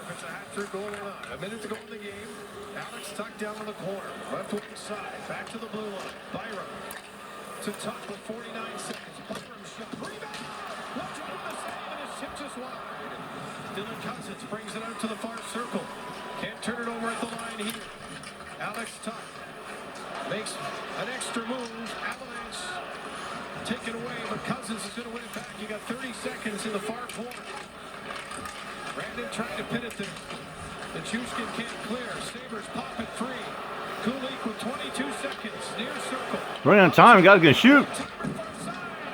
It's a hat trick going on. A minute to go in the game. Alex tucked down in the corner. Left wing side. Back to the blue line. Byram to Tuck with 49 seconds. Byram shot. Rebound! Wedgwood with the save, and his chip just wide. Dylan Cousins brings it out to the far circle. Can't turn it over at the line here. Alex Tuck makes an extra move. Avalanche taken away, but Cousins is going to win it back. You got 30 seconds in the far corner. Brandon trying to pin it there. The Chuskin can't clear. Sabres pop it free. Kulik with 22 seconds. Near circle. Running on time. Guys gonna shoot.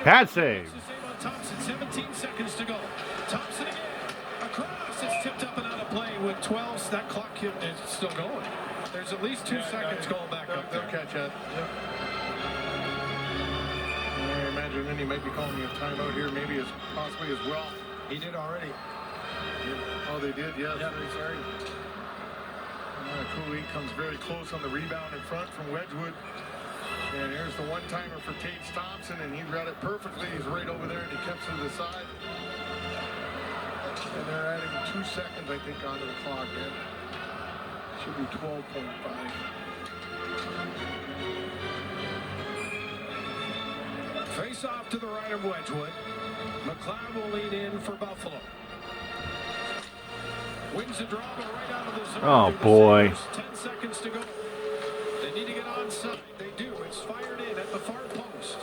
Pad save. Thompson, 17 seconds to go. Thompson again. Across. It's tipped up and out of play with 12. That clock is still going. There's at least 2 seconds going back up there. They'll catch that. Yep. I imagine then he might be calling me a timeout here, maybe as possibly as well. He did already. Oh, they did, yes. Yeah, sorry. Cooley comes very close on the rebound in front from Wedgwood. And here's the one-timer for Tate Thompson, and he read it perfectly. He's right over there, and he kept to the side. And they're adding 2 seconds, I think, onto the clock, man. Should be 12.5. Face off to the right of Wedgwood. McLeod will lead in for Buffalo. Wins the drama right out of the zone. Oh, boy. 10 seconds to go. They need to get onside. They do. It's fired in at the far post.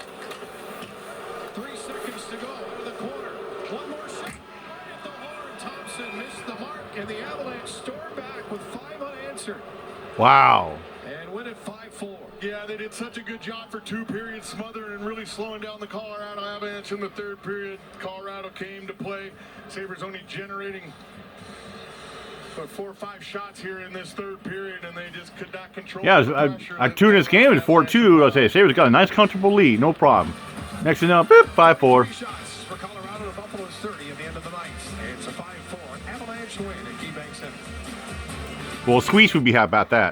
3 seconds to go out of the corner. One more shot. Right at the horn. Thompson missed the mark, and the Avalanche storm back with 5 unanswered. Wow. And win it 5-4. Yeah, they did such a good job for 2 periods, smothering and really slowing down the Colorado Avalanche in the 3rd period. Colorado came to play. Sabres only generating 4 or 5 shots here in this 3rd period, and they just could not control the pressure. I tuned this game at 4-2. I'll say Sabres got a nice, comfortable lead. No problem. Next thing you know, boop, 5-4. 3 shots for Colorado to Buffalo's 30 at the end of the night. It's a 5-4 Avalanche win at KeyBank Center. Well, Squeeze would be happy about that.